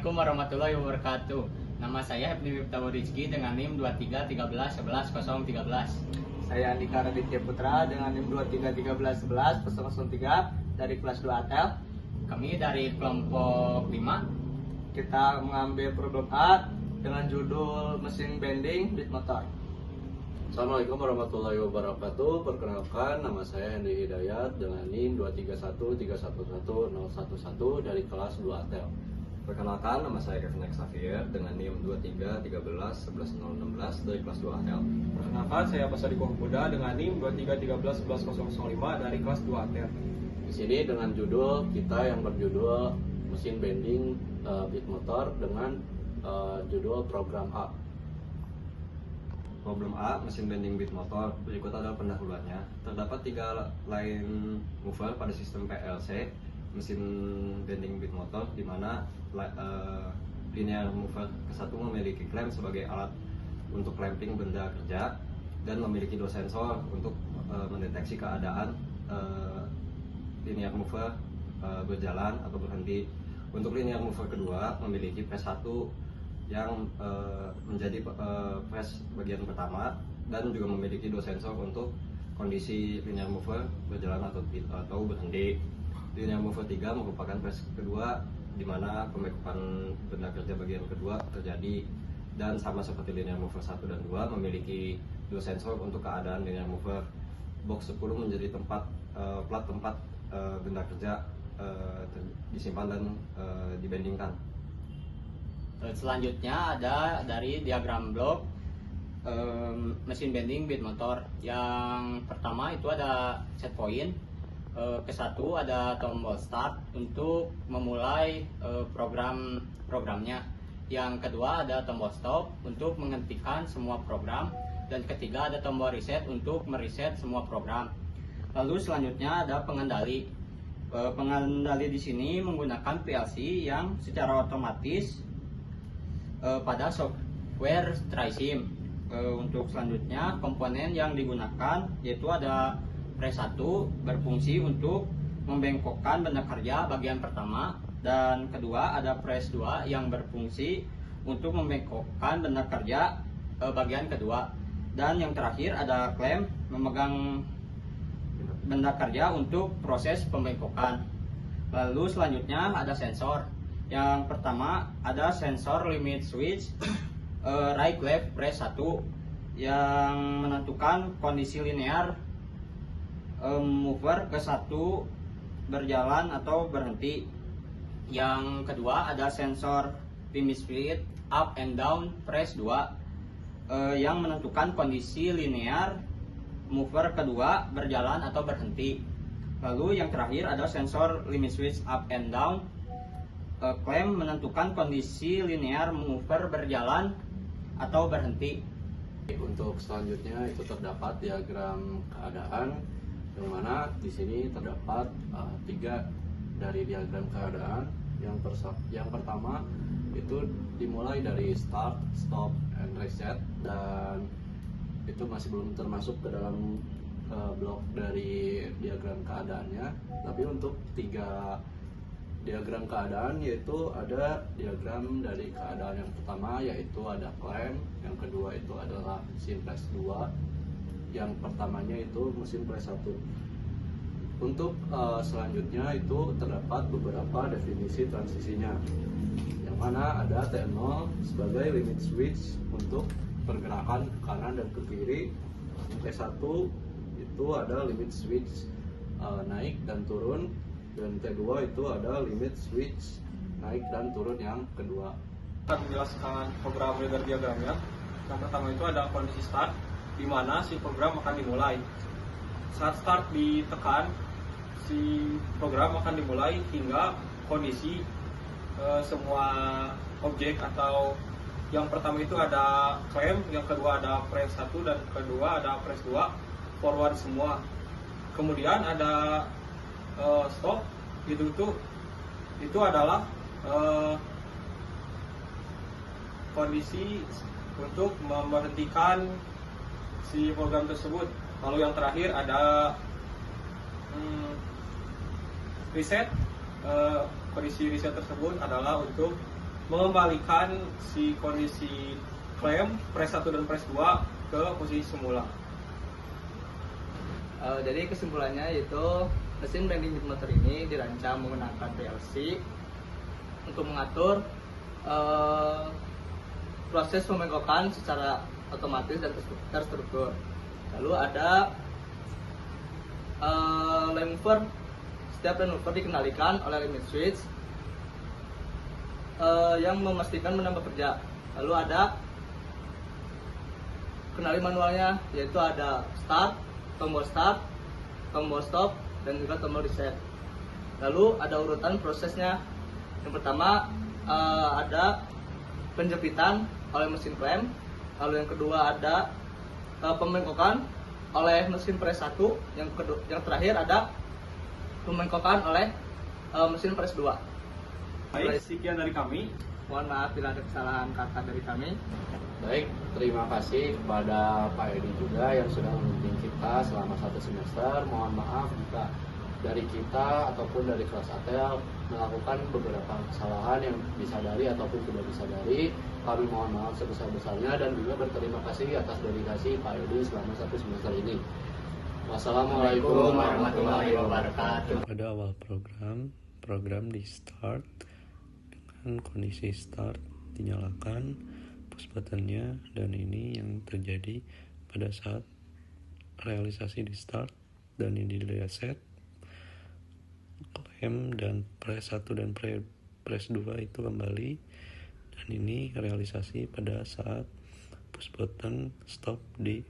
Assalamualaikum warahmatullahi wabarakatuh. Nama saya Ibnu Miftahul Rizki dengan NIM 2313111013. Saya Andika Raditya Putra dengan NIM 2313111003 dari kelas 2 ATEL. Kami dari kelompok 5. Kita mengambil problem A dengan judul mesin bending bit motor. Assalamualaikum warahmatullahi wabarakatuh. Perkenalkan, nama saya Hendy Hidayat dengan NIM 231311011 dari kelas 2 ATEL. Perkenalkan, nama saya Kevin Xavier dengan NIM 2313111016 dari kelas 2 ATEL. Perkenalkan, saya Pasadi Muda dengan NIM 23131105 dari kelas 2 ATEL. Di sini dengan judul kita yang berjudul mesin bending bit motor dengan judul program A. Problem A, mesin bending bit motor. Berikut adalah pendahuluannya. Terdapat 3 line mover pada sistem PLC mesin bending bit motor, di mana linear mover ke-1 memiliki klem sebagai alat untuk clamping benda kerja dan memiliki 2 sensor untuk mendeteksi keadaan linear mover berjalan atau berhenti. Untuk linear mover kedua memiliki press 1 yang menjadi press bagian pertama dan juga memiliki 2 sensor untuk kondisi linear mover berjalan atau berhenti. Linear mover 3 merupakan press kedua di mana pembekuan benda kerja bagian kedua terjadi, dan sama seperti linear mover 1 dan 2 memiliki 2 sensor untuk keadaan linear mover. Box 10 menjadi plat tempat benda kerja disimpan dan dibandingkan. Selanjutnya ada dari diagram blok mesin bending bit motor. Yang pertama itu ada set point. Ke-1 ada tombol start untuk memulai programnya. Yang kedua ada tombol stop untuk menghentikan semua program, dan ketiga ada tombol reset untuk mereset semua program. Lalu selanjutnya ada pengendali. Pengendali di sini menggunakan PLC yang secara otomatis pada software TriSim. Untuk selanjutnya komponen yang digunakan yaitu ada press 1 berfungsi untuk membengkokkan benda kerja bagian pertama, dan kedua ada press 2 yang berfungsi untuk membengkokkan benda kerja bagian kedua, dan yang terakhir ada klem memegang benda kerja untuk proses pembengkokan. Lalu selanjutnya ada sensor. Yang pertama ada sensor limit switch right left press 1 yang menentukan kondisi linear mover ke-1 berjalan atau berhenti. Yang kedua ada sensor limit switch up and down press 2 yang menentukan kondisi linear mover kedua berjalan atau berhenti. Lalu yang terakhir ada sensor limit switch up and down klem menentukan kondisi linear mover berjalan atau berhenti. Untuk selanjutnya itu terdapat diagram keadaan, yang mana di sini terdapat 3 dari diagram keadaan. Yang pertama itu dimulai dari start, stop, and reset, dan itu masih belum termasuk ke dalam blok dari diagram keadaannya. Tapi untuk 3 diagram keadaan yaitu ada diagram dari keadaan yang pertama yaitu ada klem, yang kedua itu adalah mesin press 2, yang pertamanya itu mesin press 1. Untuk selanjutnya itu terdapat beberapa definisi transisinya, yang mana ada T0 sebagai limit switch untuk pergerakan ke kanan dan ke kiri. T1 itu ada limit switch naik dan turun, dan T2 itu ada limit switch naik dan turun yang kedua. Akan menjelaskan program reader diagramnya. Yang pertama itu ada kondisi start, di mana si program akan dimulai. Saat start ditekan, si program akan dimulai hingga kondisi semua objek, atau yang pertama itu ada klem, yang kedua ada press 1, dan kedua ada press 2 forward semua. Kemudian ada stop, itu adalah kondisi untuk memberhentikan si program tersebut. Lalu yang terakhir ada reset. Kondisi reset tersebut adalah untuk mengembalikan si kondisi klem press 1 dan press 2 ke posisi semula. Jadi kesimpulannya yaitu mesin bending bit motor ini dirancang menggunakan PLC untuk mengatur proses pemengkokan secara otomatis dan terstruktur. Lalu ada lem mover. Setiap lem mover dikendalikan oleh limit switch yang memastikan benar bekerja. Lalu ada kendali manualnya, yaitu ada start, tombol stop, dan juga tombol reset. Lalu ada urutan prosesnya. Yang pertama ada penjepitan oleh mesin klem. Lalu yang kedua ada pemengkokan oleh mesin press 1. Yang terakhir ada pemengkokan oleh mesin press 2. Baik, sekian dari kami. Mohon maaf bila ada kesalahan kata dari kami. Baik, terima kasih kepada Pak Edi juga yang sudah membimbing kita selama 1 semester. Mohon maaf jika dari kita ataupun dari kelas ATEL melakukan beberapa kesalahan yang disadari ataupun tidak disadari. Kami mohon maaf sebesar-besarnya dan juga berterima kasih atas dedikasi Pak Edi selama 1 semester ini. Wassalamualaikum warahmatullahi wabarakatuh. Pada awal program di start dengan kondisi start dinyalakan push buttonnya, dan ini yang terjadi pada saat realisasi di start dan ini di reset. Klem dan press 1 dan press 2 itu kembali, dan ini realisasi pada saat push button stop di